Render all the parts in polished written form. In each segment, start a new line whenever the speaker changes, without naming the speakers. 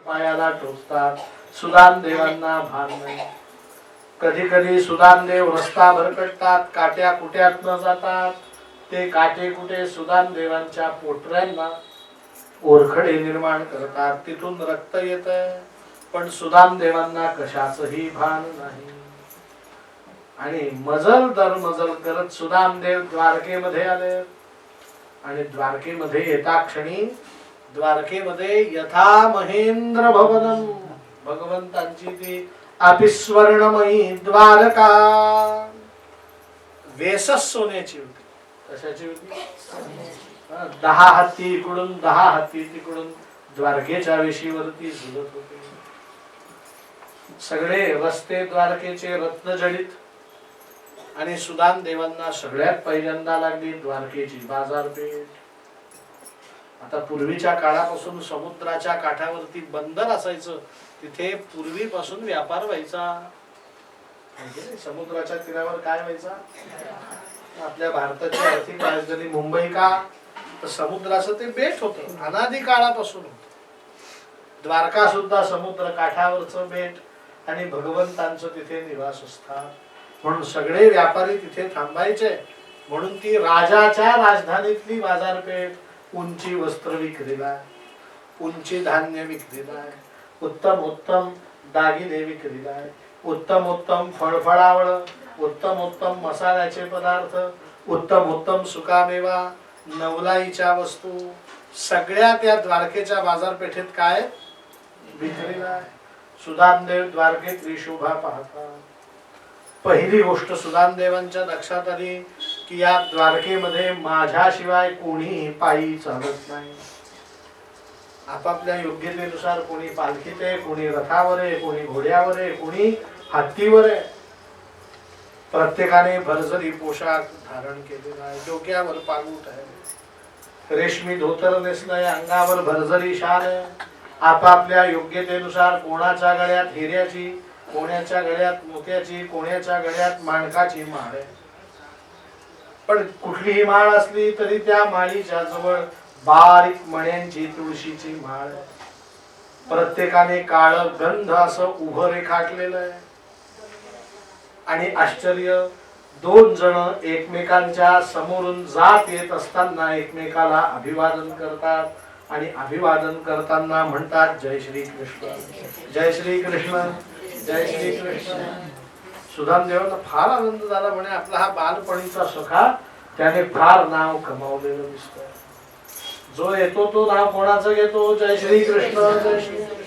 पायाला टोचतात. सुदाम देवांना भान नाही. कधी कधी सुदाम देव रस्ता भरकटतात, काट्या कुट्यात न जातात. ते काटे कुठे सुदाम देवांच्या पोटऱ्यांना ओरखडे निर्माण करतात, तिथून रक्त येत. पण सुदाम देवांना कशाचही भान नाही. आणि मजल दर मजल करत सुदाम देव द्वारकेमध्ये आले. आणि द्वारकेमध्ये येता क्षणी द्वारकेमध्ये यथा महेंद्र भवनम, भगवंतांची ती अपिस्वर्णमयी द्वारका वेसस सोन्याची होती. कशाची होती? 10 हत्ती इकडून 10 हत्ती तिकडून द्वारकेच्या वेशीवरती झुलत होते. सगळे रस्ते द्वारकेचे रत्नजडित. आणि सुदाम देवांना सगळ्यात पहिल्यांदा लागली द्वारकेची बाजारपेठ. आता पूर्वीच्या काळापासून समुद्राच्या काठावरती बंदर असायचं, तिथे पूर्वीपासून व्यापार व्हायचा. समुद्राच्या तीरावर काय व्हायचा? आपल्या भारताची आर्थिक राजधानी मुंबई का? तर समुद्राचं ते बेट होतं, अनादी काळापासून होतं. द्वारका सुद्धा समुद्र काठावरचं बेट आणि भगवंतांचं तिथे निवासस्थान. म्हणून सगळे व्यापारी तिथे थांबायचे. म्हणून ती राजाच्या राजधानीतली बाजारपेठ. उंची वस्त्र विक्रीला, उंची धान्य विक्रीला, उत्तम उत्तम दागिने विक्रीला, उत्तम उत्तम फळफळावळ, उत्तम उत्तम मसाल्याचे पदार्थ, उत्तम उत्तम सुकामेवा, नवलाईच्या वस्तू सगळ्या त्या द्वारकेच्या बाजारपेठेत काय विक्रीला. सुदामदेव द्वारकेतली शोभा पाहता. पहिली गोष्ट सुदामदेवांच्या लक्षात आली की या द्वारकेमध्ये माझ्याशिवाय कोणी पायी चालत नाही. आपापल्या योग्यतेनुसार कोणी पालखीत आहे, कोणी रथावर आहे, कोणी घोड्यावर आहे, कोणी हत्तीवर आहे. प्रत्येकाने भरजरी पोशाख धारण केलेला आहे. डोक्यावर पागूट आहे, रेशमी धोतर नेसलंय, अंगावर भरजरी शाल आहे. आपापल्या योग्यतेनुसार कोणाच्या गळ्यात हिऱ्याची, कोणाच्या गळ्यात मोत्याची, कोणाच्या गळ्यात माणकाची माळ आहे. पण कुठलीही माळ असली तरी त्या माळीच्या जवळ बारीक मण्यांची तुळशीची माळ आहे. प्रत्येकाने काळ गंध असं उभं रेखाटलेलं आहे. आणि आश्चर्य, 2 जण एकमेकांच्या समोरून जात येत असताना एकमेकाला अभिवादन करतात. आणि अभिवादन करताना म्हणतात जय श्री कृष्ण, जय श्री कृष्ण, जय श्री कृष्ण. सुदामदेवांना फार आनंद झाला. म्हणे आपला हा बालपणीचा सखा, त्याने फार नाव कमावलेलं दिसतंय. जो येतो तो नाव कोणाचं घेतो? जय श्री कृष्ण, जय श्री कृष्ण.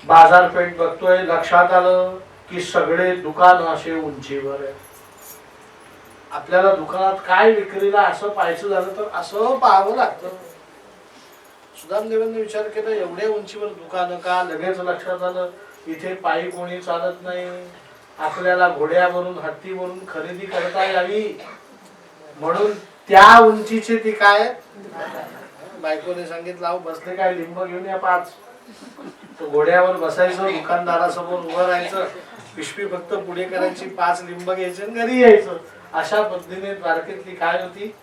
बाजारपेठ बघतोय, लक्षात आलं की सगळे दुकान असे उंचीवर आहे. आपल्याला दुकानात काय विक्रीला असं पाहायचं झालं तर असं पाहावं लागतं. सुदामदेवांनी विचार केला, एवढ्या उंचीवर दुकान का? लगेच लक्षात आलं इथे पायी कोणी चालत नाही. आपल्याला घोड्यावरून हत्तीवरून खरेदी करता यावी म्हणून त्या उंचीचे ती काय बायकोने सांगितलं, अहो बसले काय, लिंब घेऊन या 5. तो घोड्यावर बसायचं, दुकानदारासमोर उभं राहायचं, पिशवी फक्त पुढे करायची, 5 लिंब घ्यायचे आणि घरी यायचं. अशा पद्धतीने द्वारकेतली काय होती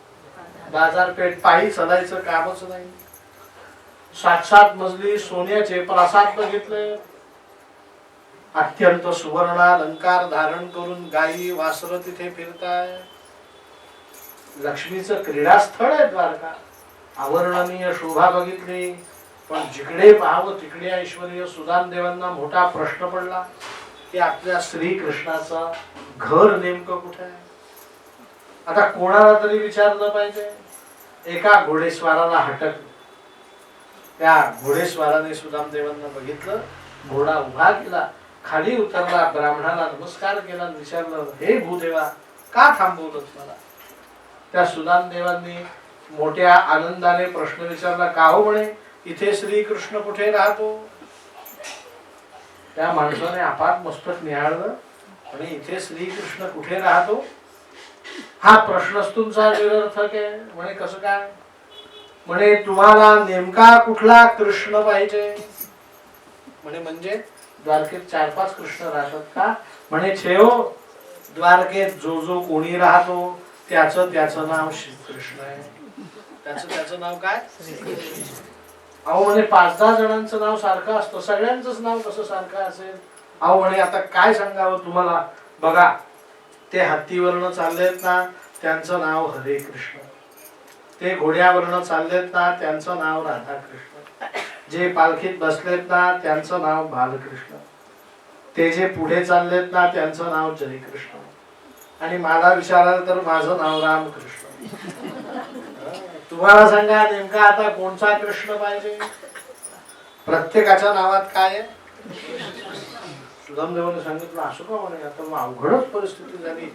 बाजारपेठ. पायी चालायचं कामच नाही. 7-7 मजली सोन्याचे प्रासाद बघितले. अत्यंत सुवर्णालंकार धारण करून गायी वासर तिथे फिरताय. लक्ष्मीचं क्रीडास्थळ आहे द्वारका. अवर्णनीय शोभा बघितली. पण जिकडे पाहावं तिकडे ऐश्वर्य. सुदामदेवांना मोठा प्रश्न पडला की आपल्या श्रीकृष्णाचं घर नेमकं कुठे आहे. आता कोणाला तरी विचारलं पाहिजे. एका घोडेस्वाराला हटक. त्या घोडेस्वाराने सुदामदेवांना बघितलं, घोडा उभा केला, खाली उतरला, ब्राह्मणाला नमस्कार केला, विचारलं, हे भूदेवा का थांबवलं मला? त्या सुदामदेवांनी मोठ्या आनंदाने प्रश्न विचारला, का हो म्हणे इथे श्रीकृष्ण कुठे राहतो? त्या माणसाने आपात मस्तक निहाळलं आणि इथे श्रीकृष्ण कुठे राहतो हा प्रश्नच तुमचा निरर्थक आहे. म्हणे कसं काय? म्हणे तुम्हाला नेमका कुठला कृष्ण पाहिजे? म्हणे म्हणजे द्वारकेत 4-5 कृष्ण राहतात का? म्हणे छेओ, द्वारकेत जो जो कोणी राहतो त्याचं नाव श्रीकृष्ण आहे. त्याचं नाव काय? अहो म्हणे 5-10 जणांचं नाव सारखं असतं, सगळ्यांचंच नाव कसं सारखं असेल? अहो म्हणे आता काय सांगावं तुम्हाला, बघा ते हत्तीवरनं चाललेत ना त्यांचं नाव हरे कृष्ण, ते घोड्यावरनं चाललेत ना त्यांचं नाव राधाकृष्ण, जे पालखीत बसलेत ना त्यांचं नाव बालकृष्ण, ते जे पुढे चाललेत ना त्यांचं नाव जय कृष्ण, आणि मला विचाराल तर माझं नाव रामकृष्ण. तुम्हाला सांगा नेमका आता कोणता कृष्ण पाहिजे? प्रत्येकाच्या नावात काय आहे? सुदामदेवाने सांगितलं असं का म्हणे, आता मग अवघडच परिस्थिती झाली,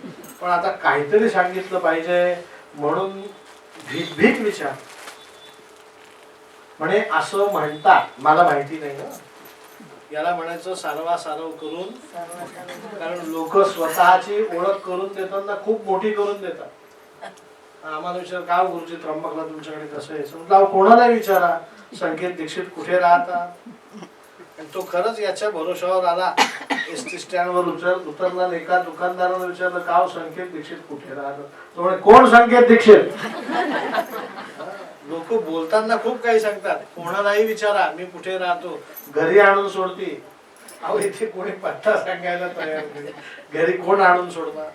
पण आता काहीतरी सांगितलं पाहिजे म्हणून भीत भीत विचार म्हणे असं म्हणतात, मला माहिती नाही ना, याला म्हणायचं सारवासारव करून, कारण लोक स्वतःची ओळख करून देताना खूप मोठी करून देतात. आम्हाला विचार का गुरुजी त्र्यंबकला तुमच्याकडे कसं यायचं, म्हटलं कोणाला विचारा संकेत दीक्षित कुठे राहतात. आणि तो खरंच याच्या भरोशावर आला, एसटी स्टँडवर उतरला, एका दुकानदाराला विचारलं का संकेत दीक्षित कुठे राहतात, तो म्हणे कोण संकेत दीक्षित. लोक बोलताना खूप काही सांगतात, कोणालाही विचारा मी कुठे राहतो, घरी आणून सोडती. अहो इथे कोणी पत्ता सांगायला तयार नाही, घरी कोण आणून सोडतात.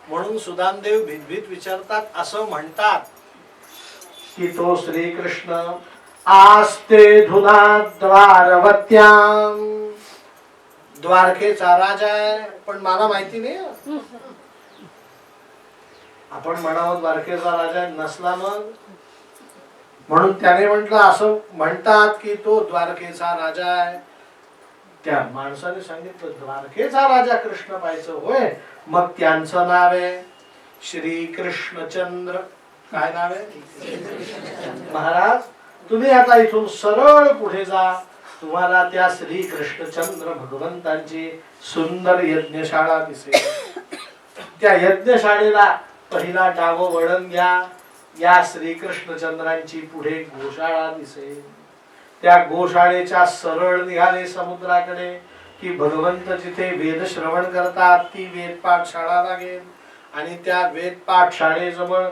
म्हणून सुदामदेव भीतभीत विचारतात, असं म्हणतात की तो श्रीकृष्ण आस्ते धुना द्वारवत्याम, द्वारकेचा राजा आहे, पण मला माहिती नाही. आपण म्हणावं द्वारकेचा राजा नसला मग, म्हणून त्याने म्हटलं असं म्हणतात की तो द्वारकेचा राजा आहे. त्या माणसाने सांगितलं द्वारकेचा राजा कृष्ण पाहायचं होय, मग त्यांचं नाव आहे श्री कृष्णचंद्र. काय नाव आहे? महाराज तुम्ही आता इथून सरळ पुढे जा, तुम्हाला त्या श्री कृष्णचंद्र भगवंतांची सुंदर यज्ञशाळा दिसेल. त्या यज्ञशाळेला पहिला डावं वळण घ्या, या श्रीकृष्णचंद्रांची पुढे गोशाळा दिसेल. त्या गोशाळेच्या सरळ निघाले समुद्राकडे की भगवंत जिथे वेद श्रवण करतात ती वेद पाठशाळा लागेल, आणि त्या वेद पाठशाळेजवळ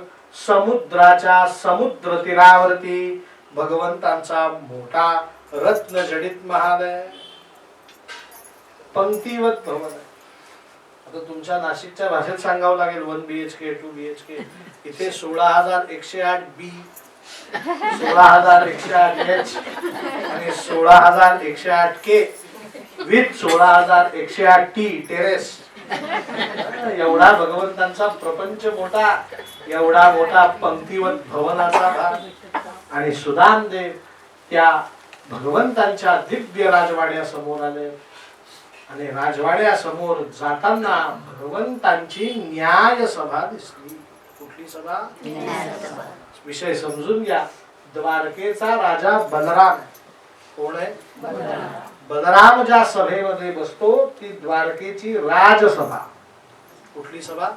समुद्राच्या समुद्र तीरावरती भगवंतांचा मोठा रत्न जडित महाल आहे, पंक्तीवत भवन आहे. आता तुमच्या नाशिकच्या भाषेत सांगावं लागेल 1 BHK 2 BHK. इथे 16,108 B, 16,108 H आणि 16,108 K विथ 16,108 T टेरेस. एवढा भगवंतांचा प्रपंच मोठा, एवढा मोठा पंक्तीवत भवनाचा भाग. आणि सुदामदेव त्या भगवंतांच्या दिव्य राजवाड्या समोर आले, आणि राजवाड्या समोर जाताना भगवंतांची न्याय सभा दिसली. कुठली सभा? विषय समजून घ्या. द्वारकेचा राजा बलराम. कोण आहे? बलराम ज्या सभेमध्ये बसतो ती द्वारकेची राजसभा. कुठली सभा?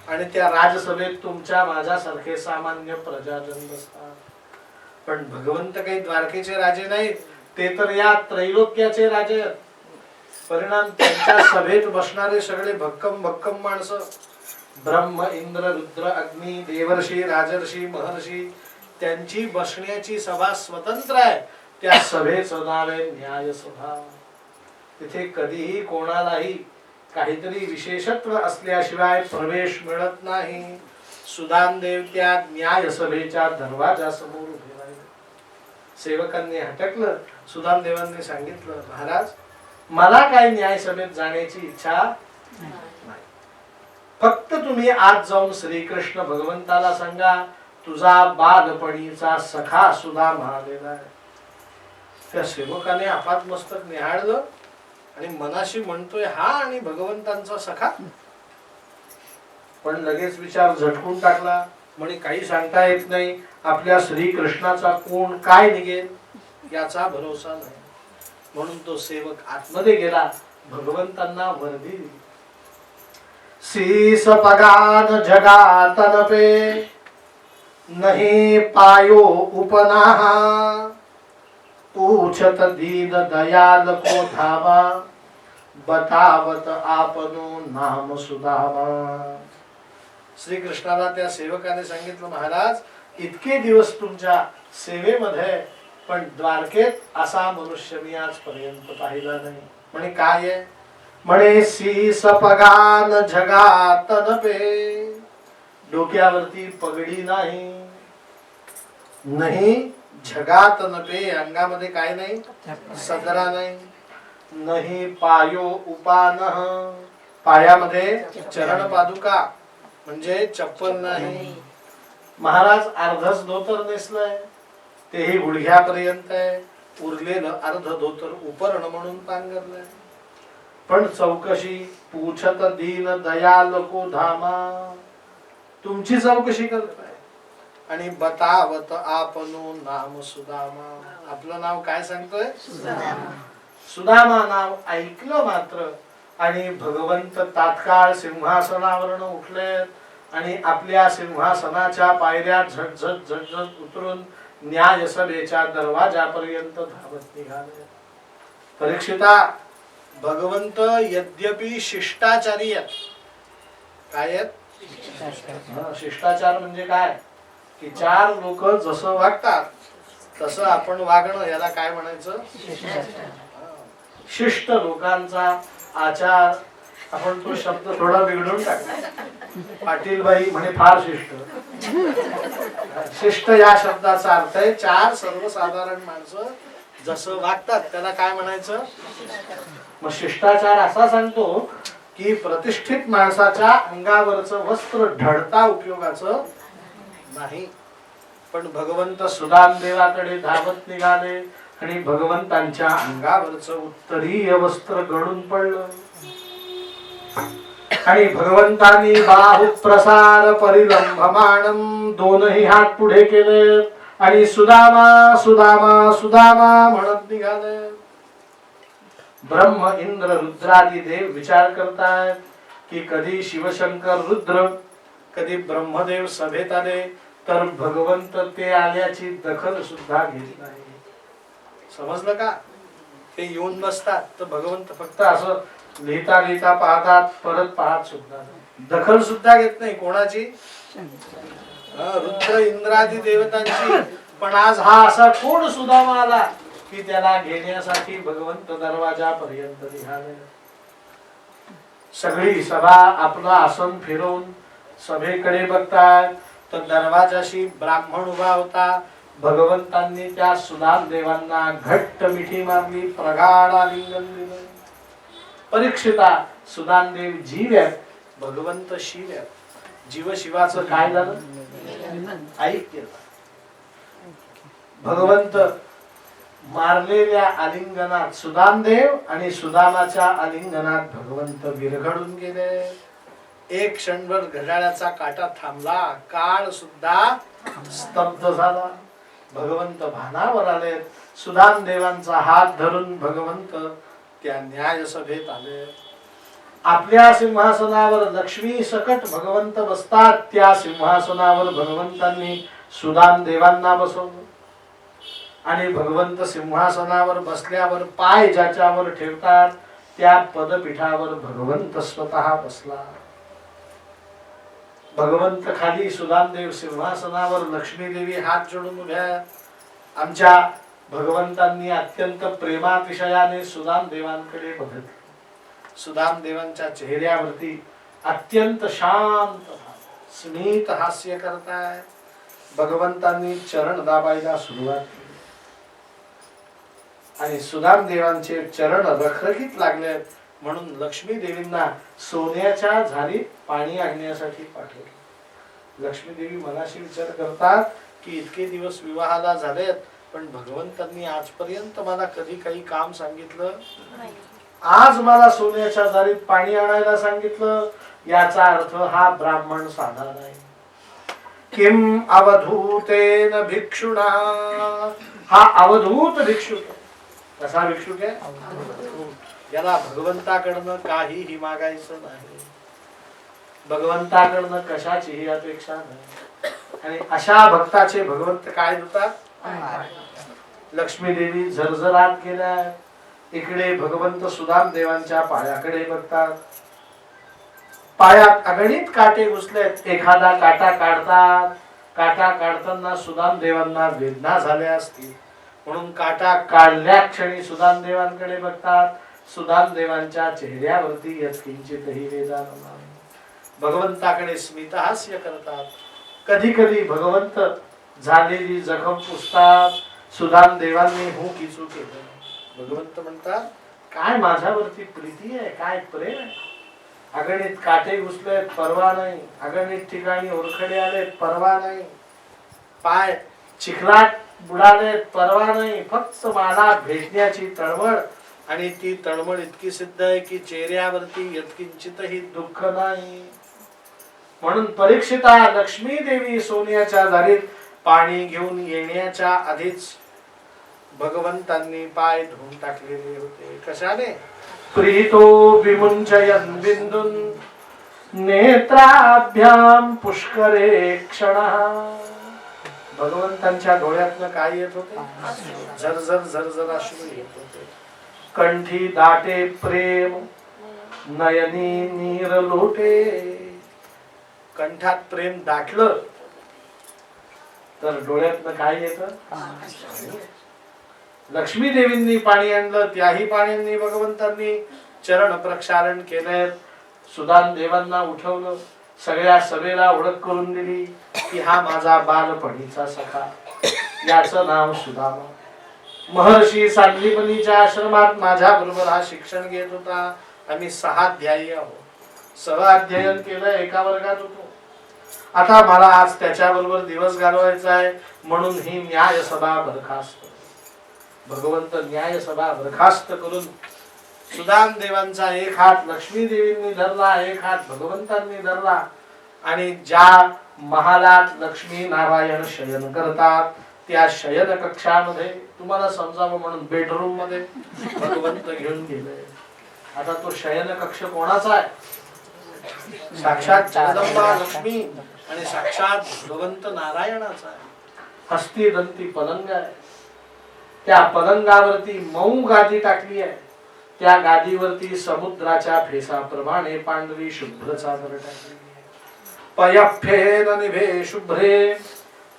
आणि त्या राजसभेत तुमच्या माझ्यासारखे सामान्य प्रजाजन बसतात. पण भगवंत काही द्वारकेचे राजे नाहीत, ते तर या त्रैलोक्याचे राजे. परिणाम त्यांच्या सभेत बसणारे सगळे भक्कम भक्कम माणसं, ब्रह्म इंद्र रुद्र अग्नी देवर्षी राजर्षी महर्षी, त्यांची बसण्याची सभा स्वतंत्र आहे. त्या सभेचं नाव आहे न्याय सभा. तिथे कधीही कोणालाही काहीतरी विशेषत्व असल्याशिवाय प्रवेश मिळत नाही. सुदामदेव त्या न्याय सभेच्या दरवाजासमोर उभे राहिले. सेवकांनी हटकलं. सुदामदेवांनी सांगितलं महाराज मला काही न्याय सभेत जाण्याची इच्छा नाही, फक्त तुम्ही आज जाऊन श्रीकृष्ण भगवंताला सांगा तुझा बालपणीचा सखा सुदामा आलेला आहे. त्या सेवकाने आपातमस्तक निहाळलं आणि मनाशी म्हणतोय हा आणि भगवंतांचा सखा. पण लगेच विचार झटकून टाकला, म्हणे काही सांगता येत नाही, आपल्या श्रीकृष्णाचा कोण काय निघेल याचा भरोसा नाही. म्हणून तो सेवक आतमध्ये गेला, भगवंतांना वर्दी दिली. शीस पगान जगातन पे नहीं पायो उपनाहा, पूछत दीन दयाल को धामा, बतावत आपनो नाम सुदामा. श्रीकृष्णाला त्या सेवकाने सांगितलं महाराज इतके दिवस तुमच्या सेवेमध्ये, पण द्वारकेत असा मनुष्य मी आजपर्यंत पाहिला नाही. म्हणे काय आहे? म्हणे सीस पगान जगात नपे, डोक्यावरती पगडी नाही, नाही जगात नपे, अंगामध्ये काय नाही, सदरा नाही, नाही पायो उपान, पायामध्ये चरण पादुका म्हणजे चप्पल नाही. महाराज अर्धच धोतर नेसलंय, तेही गुडघ्यापर्यंत आहे, उरलेलं अर्ध धोतर उपरण म्हणून पांघरलंय. पण चौकशी पूछत दीन दयाल को धामा, तुमची चौकशी करताय आणि बतावत आपनो नाम सुदामा, आपलं नाव काय सांगतोय? सुदामा नाव ऐकलं मात्र आणि भगवंत तात्काळ सिंहासनावरून उठलेत आणि आपल्या सिंहासनाच्या पायऱ्या झटझट झटझट उतरून न्याय सभेच्या दरवाजापर्यंत धावत निघाले. परीक्षिता, भगवंत यद्यपि शिष्टाचारी आहेत. काय आहेत? शिष्टाचार म्हणजे काय की चार लोक जसं वागतात तसं आपण वागणं, याला काय म्हणायचं? शिष्ट लोकांचा आचार. आपण तो शब्द थोडा बिघडून टाकला. पाटील बाई म्हणे फार शिष्ट. शिष्ट या शब्दाचा अर्थ आहे चार सर्वसाधारण माणसं जसं वागतात त्याला काय म्हणायचं? मग शिष्टाचार असा सांगतो की प्रतिष्ठित माणसाच्या अंगावरचं वस्त्र ढळता उपयोगाचं नाही. पण भगवंत सुदाम देवाकडे धावत निघाले आणि भगवंतांच्या अंगावरचं उत्तरीय वस्त्र गळून पडलं आणि भगवंतांनी बाहु प्रसार परिलंभमानम, दोनही हात पुढे केले आणि सुदामा सुदामा सुदामा म्हणत निघाले. ब्रह्म इंद्र रुद्रादी देव विचार करतायत की कधी शिवशंकर रुद्र कधी ब्रह्मदेव सभेत आले तर भगवंत ते आल्याची दखल सुद्धा घेत नाही. समजलं का? ते येऊन बसतात तर भगवंत फक्त असं लिहिता लिहिता पाहतात, परत पाहत सुद्धा नाही, दखल सुद्धा घेत नाही. कोणाची? रुद्र इंद्रादी देवतांची. पण आज हा असा कोण सुदामा आला की त्याला घेण्यासाठी भगवंत दरवाजापर्यंत निघाले. सगळी सभा आपलं आसन फिरवून सभेकडे बघतात तर दरवाजाशी ब्राह्मण उभा होता. भगवंतांनी त्या सुदाम देवांना घट्ट मिठी मारली, प्रगाढ आलिंगन दिलं. परीक्षिता, सुदाम देव जीव आहेत, भगवंत शिव आहेत. जीव शिवाचं काय झालं? ऐक्य. भगवंत मारलेल्या आलिंगनात सुदामदेव आणि सुदामाच्या आलिंगनात भगवंत विरघळून गेले. एक क्षणभर घड्याळाचा काटा थांबला, काळ सुद्धा स्तब्ध झाला. भगवंत भानावर आले. सुदामदेवांचा हात धरून भगवंत त्या न्याय सभेत आले. आपल्या सिंहासनावर लक्ष्मी सकट भगवंत बसतात, त्या सिंहासनावर भगवंतांनी सुदामदेवांना बसवलं आणि भगवंत सिंहासनावर बसल्यावर पाय ज्याच्यावर ठेवतात त्या पदपीठावर भगवंत स्वतः बसला. भगवंत खाली, सुदामदेव सिंहासनावर, लक्ष्मी देवी हात जोडून उभ्या. आमच्या भगवंतांनी अत्यंत प्रेमातिशयाने सुदामदेवांकडे बघितले. सुदामदेवांच्या चेहऱ्यावरती अत्यंत शांत स्मित हास्य करताय. भगवंतांनी चरण दाबायला सुरुवात केली आणि सुदामदेवांचे चरण रखरखीत लागले म्हणून लक्ष्मी देवींना सोन्याच्या झारीत पाणी आणण्यासाठी पाठवले. लक्ष्मी देवी मनाशी विचार करतात की इतके दिवस विवाहाला झालेत पण भगवंतांनी आजपर्यंत मला कधी काही काम सांगितलं नाही. आज मला सोन्याच्या झारीत पाणी आणायला सांगितलं, याचा अर्थ हा ब्राह्मण साधा नाही. किम अवधूतेन भिक्षुणा, हा अवधूत भिक्षुक. कसा भिक्षुक आहे? याला भगवंताकडनं काहीही मागायचं नाही, भगवंताकडनं कशाचीही अपेक्षा नाही. आणि अशा भक्ताचे भगवंत काय देतात? लक्ष्मी देवी झरझरात गेल्या. इकडे भगवंत सुदामदेवांच्या पायाकडे बघतात. पायात अगणित काटे घुसलेत. एखादा काटा काढतात. काटा काढताना सुदामदेवांना वेदना झाल्या असतील. म्हणून काटा काढल्या क्षणी सुदामदेवांकडे बघतात. सुदामदेवांच्या चेहऱ्यावरती यत्किंचितही वेदना नाही. भगवंताकडे स्मितहास्य करतात. कधी कधी भगवंत झालेली जखम पुसतात. सुदामदेवांनी हो किचू केलं. भगवंत म्हणतात काय माझ्यावरती प्रीती आहे, काय प्रेम आहे. अगणित काटे घुसलेत परवा नाही, अगणित ठिकाणी ओरखडे आलेत परवा नाही, पाय चिखलात बुडालेत परवा नाही, फक्त मला भेटण्याची तळमळ. आणि ती तळमळ इतकी सिद्ध आहे की चेहऱ्यावरती यत्किंचितही दुःख नाही. म्हणून परीक्षिता लक्ष्मी देवी सोन्याच्या झारीत पाणी घेऊन येण्याच्या आधीच भगवंतांनी पाय धुवून टाकलेले होते. कशाने? प्रीतो विमुंचयन् बिंदून नेत्राभ्याम पुष्करे क्षणः. भगवंतांच्या डोळ्यातनं काय येत होते? झरझर झरझर अश्रू येत होते. कंठी दाटे प्रेम, नयनी नीर लोटे. कंठात प्रेम दाटलं तर डोळ्यातनं काय येत? लक्ष्मी देवींनी पाणी आणलं. त्याही पाण्याने भगवंतांनी चरण प्रक्षालन केले. सुदाम देवांना उठवलं. सगळ्या सभेला ओळख करून दिली की हा माझा बालपणीचा सखा, याचं नाव सुदामा. महर्षी सांदीपनीच्या आश्रमात माझ्या बरोबर हा शिक्षण घेत होता. आम्ही 6 अध्यायी आहोत. अध्ययन केलं, एका वर्गात होतो. आता मला आज त्याच्या बरोबर दिवस घालवायचा आहे म्हणून ही न्याय सभा बरखास्त. भगवंत न्याय सभा बरखास्त करून सुदाम देवांचा एक हात लक्ष्मी देवींनी धरला, एक हात भगवंतांनी धरला. आणि ज्या महालात लक्ष्मी नारायण शयन करतात त्या शयन कक्षामध्ये, तुम्हाला समजावं म्हणून बेडरूम मध्ये भगवंत घेऊन गेले. आता तो शयन कक्ष कोणाचा आहे? साक्षात जगदंबा लक्ष्मी आणि साक्षात भगवंत नारायणाचा आहे. हस्ती दंती पलंग आहे. त्या पलंगावरती मऊ गादी टाकली आहे. त्या गादीवरती समुद्राच्या फेसाप्रमाणे पांढरी शुभ्र चादर टाकली आहे. पयफेन निभे शुभ्रे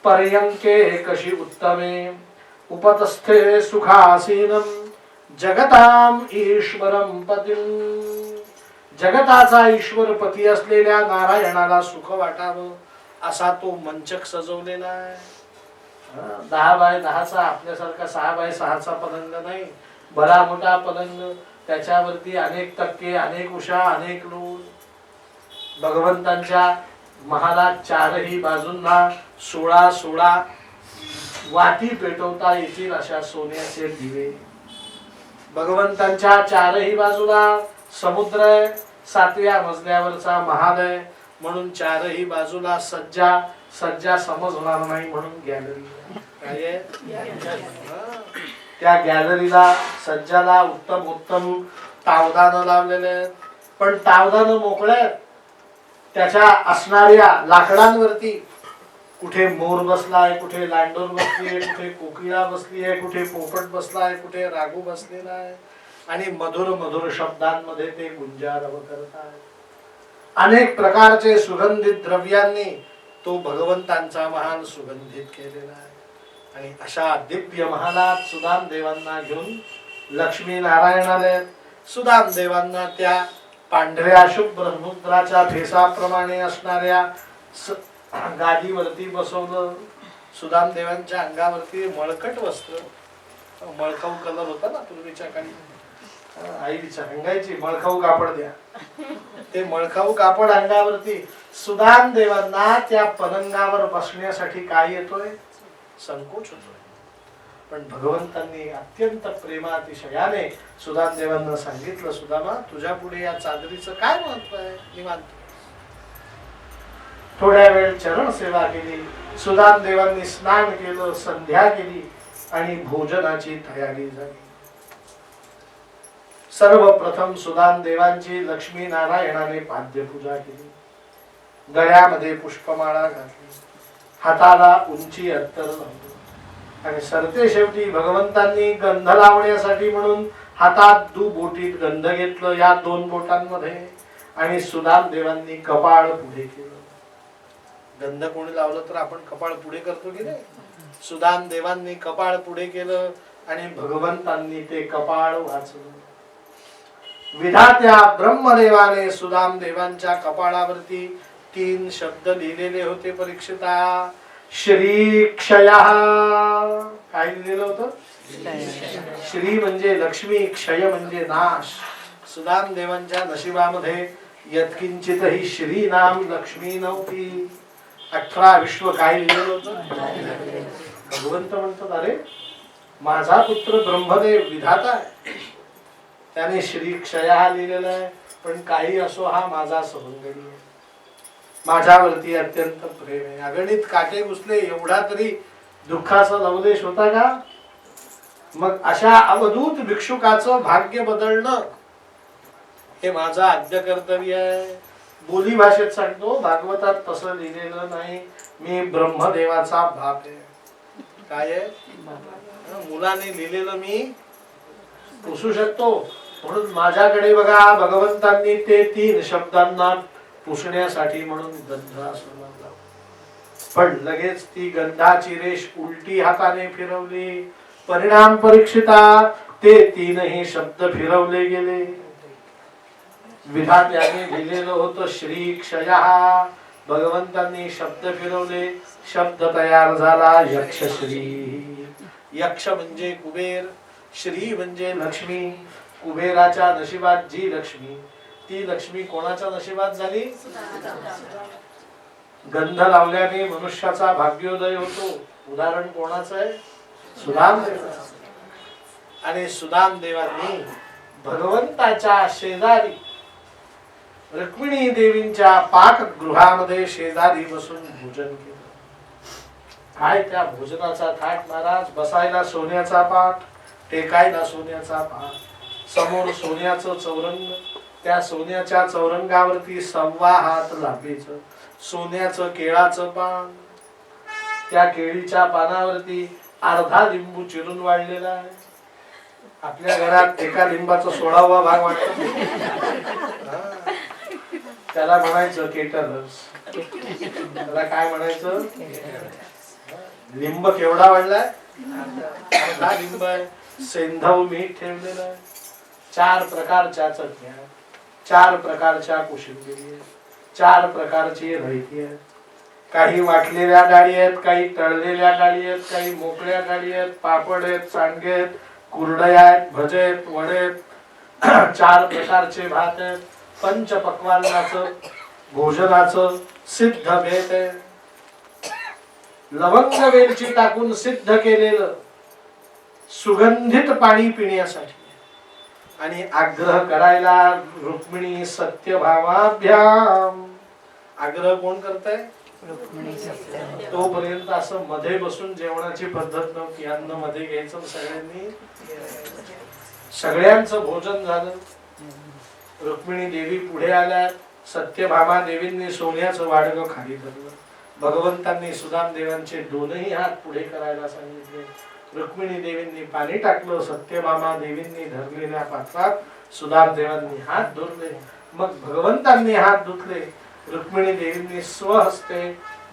पर्यंके कशी उत्तमे उपतस्थे सुखासीनम जगताम ईश्वरम पतिम. जगताचा ईश्वर पती असलेल्या नारायणाला सुख वाटावं असा तो मंचक सजवलेला आहे. 10 बाय 10चा आपल्यासारखा 6 बाय 6चा पलंग नाही, बरा मोठा पलंग. त्याच्यावरती अनेक तक्के, अनेक उषा, अनेक लोड. भगवंतांच्या महालात 4ही बाजूंना 16 वाती पेटवता येतील अशा सोन्याचे दिवे. भगवंतांच्या 4ही बाजूला समुद्र आहे. 7व्या मजल्यावरचा महाल आहे म्हणून 4ही बाजूला सज्जा समज होणार नाही म्हणून गॅलरी. त्या गॅलरीला सज्जाला उत्तम तावदानं लावलेले आहेत. पण तावदानं मोकळे आहेत. त्याच्या असणाऱ्या लाकडांवरती कुठे मोर बसलाय, कुठे लांडोर बसली आहे, कुठे कोकिळा बसली आहे, कुठे पोपट बसलाय, कुठे राघू बसलेला आहे. आणि मधुर मधुर शब्दांमध्ये ते गुंजारव करतात. अनेक प्रकारचे सुगंधित द्रव्यांनी तो भगवंतांचा महाल सुगंधित केलेला आहे. आणि अशा दिव्य महालात सुदाम देवांना घेऊन लक्ष्मी नारायण आले. सुदाम देवांना त्या पांढऱ्या शुभ्र समुद्राच्या फेसाप्रमाणे असणाऱ्या गादीवरती बसवलं. सुदाम देवांच्या अंगावरती मळकट वस्त्र, मळखाऊ कलर होता ना पूर्वीच्या काळी. आई सांगायची मळखाऊ कापड द्या. ते मळखाऊ कापड अंगावरती. सुदाम देवांना त्या पलंगावर बसण्यासाठी काय येतोय? संकोच होतोय. पण भगवंतांनी अत्यंत प्रेमातिशयाने सुदाम देवांना सांगितलं, सुदामा तुझ्या पुढे या चादरीचं काय महत्व आहे? निवांत. थोड्या वेळ चरण सेवा केली. सुदाम देवांनी स्नान केलं, संध्या केली आणि भोजनाची तयारी झाली. सर्वप्रथम सुदाम देवांची लक्ष्मी नारायणाने पाद्यपूजा केली. गळ्यामध्ये पुष्पमाळा घातली, हाताला उंची अत्तर लावली आणि सरते शेवटी भगवंतांनी गंध लावण्यासाठी म्हणून हातात बोटीत गंध घेतलं या 2 बोटांमध्ये. आणि सुदाम देवांनी कपाळ पुढे केलं. गंध कोणी लावलं तर आपण कपाळ पुढे करतो की नाही? सुदाम देवांनी कपाळ पुढे केलं आणि भगवंतांनी ते कपाळ वाचलं. विधात्या ब्रह्मदेवाने सुदाम देवांच्या कपाळावरती 3 शब्द लिहिलेले होते. परीक्षिता, श्री क्षयः. काय लिहिलेलं होतं? श्री म्हणजे लक्ष्मी, क्षय म्हणजे नाश. सुदाम देवांच्या नशिबामध्ये यत्किंचितही श्री नाम लक्ष्मी नव्हती. 18 विश्व काय लिहिलेलं होतं? भगवंत म्हणतात, अरे माझा पुत्र ब्रह्मदेव विधाता आहे, त्याने श्री क्षया लिहिलेला आहे. पण काही असो, हा माझा सवंगडी आहे, माझ्यावरती अत्यंत प्रेम आहे. अगणित काटे घुसले, एवढा तरी दुःखाचा लवलेश होता का? मग अशा अवधूत भिक्षुकाचं भाग्य बदलणं हे माझं आद्य कर्तव्य आहे. बोली भाषेत सांगतो, भागवतात तसं लिहिलेलं नाही, मी ब्रह्मदेवाचा बाप आहे. काय आहे? मुलाने लिहिलेलं मी पुसू शकतो, म्हणून माझ्याकडे बघा भगवंतांनी ते 3 शब्दांना पुसण्यासाठी म्हणून गंध असं लावला. पण लगेच ती गंधाची रेष उलटी हाताने फिरवली. परिणाम परीक्षिता, ते 3ही शब्द फिरवले गेले. विधात्याने लिहिलेलं होतं श्री क्षयः, भगवंतांनी शब्द फिरवले, शब्द तयार झाला यक्षश्री. यक्ष म्हणजे कुबेर, श्री म्हणजे लक्ष्मी. कुबेराच्या नशिबात जी लक्ष्मी, ती लक्ष्मी कोणाच्या नशिबात झाली? गंध लावल्याने मनुष्याचा भाग्योदय होतो. उदाहरण कोणाचं आहे? सुदाम देवाचं. आणि सुदाम देवांनी भगवंताच्या शेजारी रुक्मिणी देवींच्या पाकगृहामध्ये शेजारी बसून भोजन केलं. काय त्या भोजनाचा थाट महाराज! बसायला सोन्याचा पाट, टेकायला सोन्याचा पाट, समोर सोन्याचं चौरंग, त्या सोन्याच्या चौरंगावरती 1.25 हात लांबीचं सोन्याचं केळाचं पान, त्या केळीच्या पानावरती अर्धा लिंबू चिरून वाढलेला आहे. आपल्या घरात एका लिंबाचा 16वा भाग वाटतो, त्याला म्हणायचं केटरस. त्याला काय म्हणायचं? लिंब केवढा वाढलाय? अर्धा लिंब आहे. सेंधव मीठ ठेवलेलं आहे, 4 प्रकारच्या चटण्या, 4 प्रकारच्या कोशिंबिरी, 4 प्रकारची रायती आहे. काही वाटलेल्या डाळी आहेत, काही तळलेल्या डाळी आहेत, काही मोकळ्या डाळी आहेत, पापड आहेत, सांडगे आहेत, कुरडया आहेत, भजे आहेत, वडे आहेत, 4 प्रकारचे भात आहेत. पंचपक्वान्नाचं भोजनाचं सिद्ध भेट आहे. लवंग वेलची टाकून सिद्ध केलेलं सुगंधित पाणी पिण्यासाठी. आणि आग्रह करायला रुक्मिणी सत्यभामाभ्याम. आग्रह कोण करताय? तोपर्यंत असं मध्ये बसून जेवणाची पद्धत नव्हती. अन्न मध्ये घ्यायचं, सगळ्यांचं भोजन झालं. रुक्मिणी देवी पुढे आल्या. सत्यभामा देवींनी सोन्याचं वाडगं खाली धरलं. भगवंतांनी सुदाम देवांचे 2ही हात पुढे करायला सांगितले. रुक्मिणी देवींनी पाणी टाकलं. सत्यभामा देवींनी धरलेल्या पात्रात सुदाम देवांनी हात धुतले. मग भगवंतांनी हात धुतले. रुक्मिणी देवींनी स्वहस्ते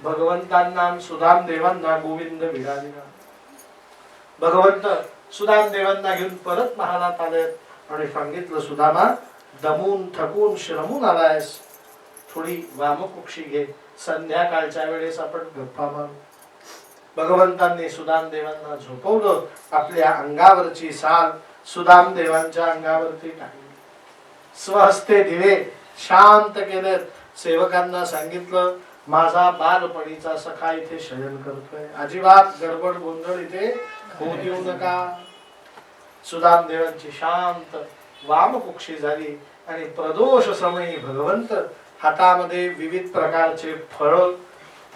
भगवंतांना सुदाम देवांना गोविंद विराजिला. भगवंत सुदाम देवांना घेऊन परत महालात आले आणि सांगितलं, सुदामा दमून थकून श्रमून आलायस, थोडी वामकुक्षी घे, संध्याकाळच्या वेळेस आपण गप्पा मारू. भगवंतांनी सुदाम देवांना झोपवलं. आपल्या अंगावरची साल सुदाम देवांच्या अंगावरती टाकली. स्वहस्ते दिवे शांत केलेत. सेवकांना सांगितलं, माझा बालपणीचा सखा इथे शयन करतोय, अजिबात गडबड गोंधळ इथे होऊ देऊ नका. सुदाम देवांची शांत वामकुक्षी झाली आणि प्रदोष समयी भगवंत हातामध्ये विविध प्रकारचे फळ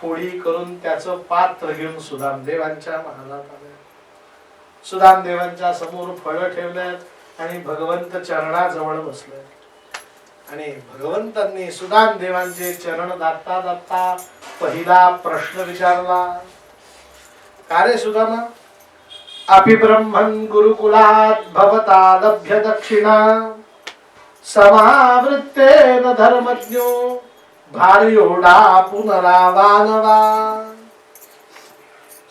फोडी करून त्याचं पात्र घेऊन सुदाम देवांच्या महालात आले. सुदाम देवांच्या समोर फळ ठेवल्यात आणि भगवंत चरणाजवळ बसले. आणि भगवंतांनी सुदाम देवांचे चरण दाबता दाबता पहिला प्रश्न विचारला, का रे सुदामा, अपि ब्रह्मन् गुरुकुलात् भवता लभ्य दक्षिणा समावृत्तेन धर्मज्ञो भार्योडा पुनरावानवा.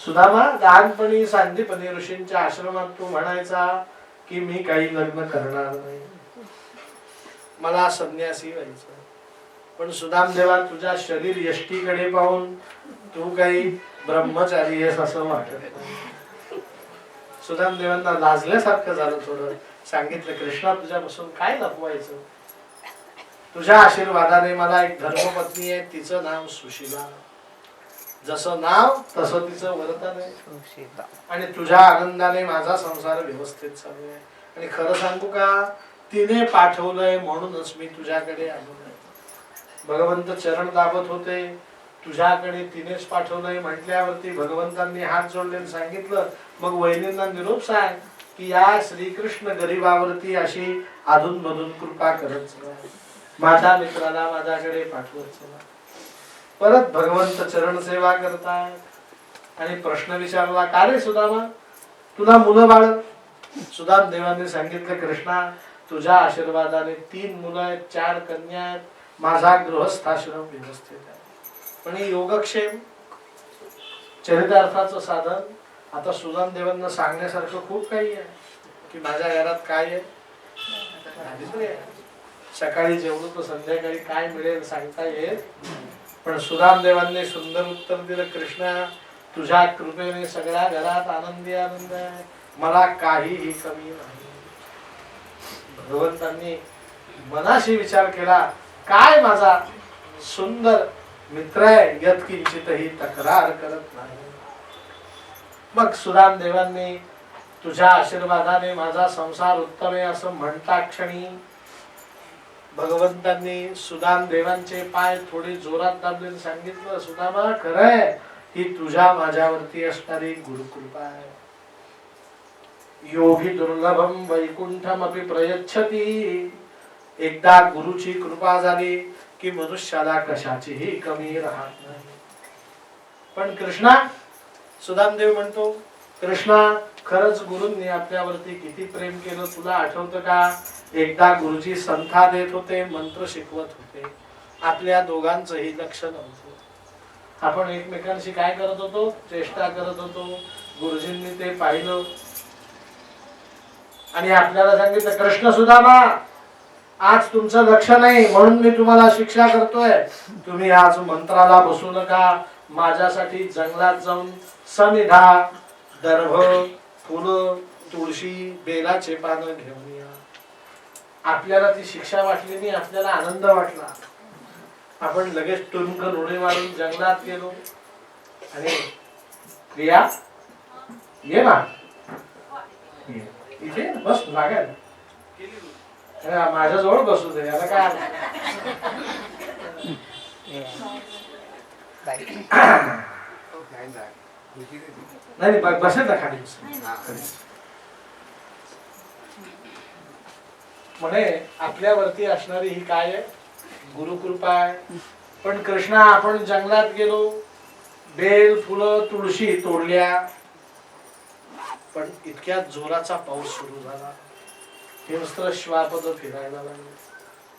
सुदामा, लहानपणी सांदीपनी ऋषींच्या आश्रमात तू म्हणायचा की मी काही लग्न करणार नाही, मला संन्यासी व्हायचं. पण सुदामदेवा, तुझ्या शरीर यष्टीकडे पाहून तू काही ब्रह्मचारी आहेस असं वाटत नाही. सुदामदेवांना लाजल्यासारखं झालं थोडं. सांगितलं, कृष्णा तुझ्यापासून काय लपवायचं, तुझ्या आशीर्वादाने मला एक धर्मपत्नी आहे, तिचं नाव सुशीला. जसं नाव तसं तिचं वर्तन आहे. आणि तुझ्या आनंदाने माझा संसार व्यवस्थित चालू आहे. आणि खरं सांगू का, तिने पाठवलंय म्हणूनच मी तुझ्याकडे आलो आहे. भगवंत चरण दाबत होते, तुझ्याकडे तिनेच पाठवलंय म्हटल्यावरती भगवंतांनी हात जोडले सांगितलं, मग वहिनींना निरोप सांग की या श्रीकृष्ण गरीबावरती अशी अधून मधून कृपा करत चला, माझ्या मित्राला माझ्याकडे पाठवत चला. परत भगवंत चरण सेवा करतात आणि प्रश्न विचारला, का रे सुदामा, तुला मुलं बाळ? सुदाम देवांनी सांगितलं, कृष्णा तुझ्या आशीर्वादाने 3 मुलं आहेत, 4 कन्या आहेत, माझा गृहस्थाश्रम व्यवस्थित आहे. पण हे योगक्षेम चरितार्थाचं साधन. आता सुदाम देवांना सांगण्यासारखं खूप काही आहे की माझ्या घरात काय आहे, सकाळी जेवलो तर संध्याकाळी काय मिळेल सांगता येत. पण सुदाम देवांनी सुंदर उत्तर दिलं, कृष्णा तुझ्या कृपेने सगळ्या घरात आनंदी आनंद आहे, मला काहीही कमी नाही. भगवंतांनी मनाशी विचार केला, काय माझा सुंदर मित्र आहे, यत्किंचितही तक्रार करत नाही. मग सुदाम देवांनी तुझ्या आशीर्वादाने माझा संसार उत्तम आहे असं म्हणता क्षणी भगवंतांनी सुदाम देवांचे पाय थोडे जोरात दाबले, सांगितलं, सुदामा खरंय ही तुझ्या माझ्यावरती असणारी गुरुकृपा आहे. योगी दुर्लभम वैकुंठमपि प्रयच्छति. एकदा गुरुची कृपा झाली की मनुष्याला कशाचीही कमी राहत नाही. पण कृष्णा, सुदामदेव म्हणतो, कृष्णा खरंच गुरूंनी आपल्यावरती किती प्रेम केलं तुला आठवतं का? एकदा गुरुजी संथा देत होते, मंत्र शिकवत होते, आपल्या दोघांचंही लक्ष नव्हतं. आपण एकमेकांशी काय करत होतो, चेष्टा करत होतो. गुरुजींनी ते पाहिलं आणि आपल्याला सांगितलं, कृष्ण सुदामा आज तुमचं लक्ष नाही म्हणून मी तुम्हाला शिक्षा करतोय, तुम्ही आज मंत्राला बसू नका, माझ्यासाठी जंगलात जाऊन समिधा, दर्भ, फुलं, तुळशी, बेलाचे पानं घेऊन या. आपल्याला ती शिक्षा वाटली नाही, आपल्याला आनंद वाटला. आपण लगेच टुनकन उडी मारून जंगलात गेलो आणि प्रिया ये ना इथे बस लागायला, माझ्या जवळ बसू दे, याला काय नाही बसेल ना खाली. म्हणे आपल्यावरती असणारी ही काय आहे, गुरुकृपा आहे. पण कृष्णा आपण जंगलात गेलो, बेल, फुलं, तुळशी तोडल्या, पण इतक्या जोराचा पाऊस सुरू झाला, हिंस्त्र श्वापद फिरायला लागले.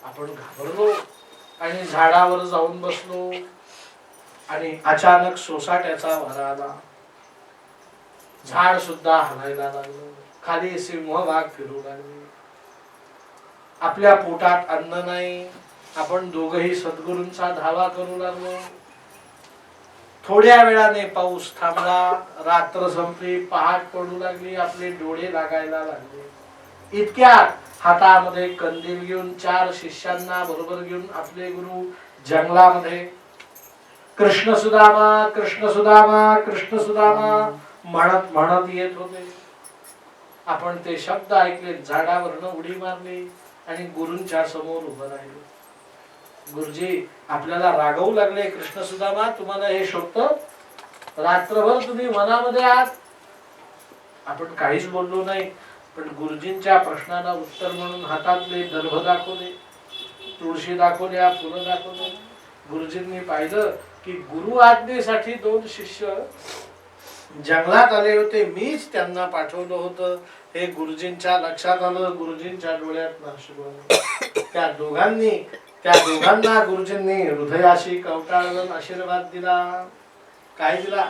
आपण घाबरलो आणि झाडावर जाऊन बसलो आणि अचानक सोसाट्याचा वारा आला, झाड सुद्धा हलायला लागलं, खाली सिंह वाघ फिरू लागले. आपल्या पोटात अन्न नाही, आपण दोघही सद्गुरूंचा धावा करू लागलो. थोड्या वेळाने पाऊस थांबला, रात्र संपली, पहाट पडू लागली, आपले डोळे लागायला लागले. इतक्यात हातामध्ये कंदील घेऊन 4 शिष्यांना बरोबर घेऊन आपले गुरु जंगलामध्ये कृष्ण सुदामा, कृष्ण सुदामा, कृष्ण सुदामा म्हणत म्हणत येत होते. आपण ते शब्द ऐकले, झाडावरनं उडी मारली आणि गुरूंच्या समोर उभं राहिले. गुरुजी आपल्याला रागवू लागले, कृष्ण सुदामा तुम्हाला हे शोभतं? रात्रभर तुम्ही वनामध्ये आहात. आपण काहीच बोललो नाही, पण गुरुजींच्या प्रश्नाला उत्तर म्हणून हातातले दर्भ दाखवले, तुळशी दाखवल्या, फुलं दाखवले. गुरुजींनी पाहिलं की गुरु आज्ञेसाठी 2 शिष्य जंगलात आले होते, मीच त्यांना पाठवलं होतं. हे गुरुजींच्या लक्षात आलं, गुरुजींच्या डोळ्यात अश्रू आले. त्या दोघांना गुरुजींनी हृदयाशी कवटाळून आशीर्वाद दिला. काय दिला?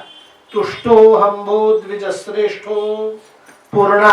तुष्टो हंभो द्विजश्रेष्ठो पूर्णा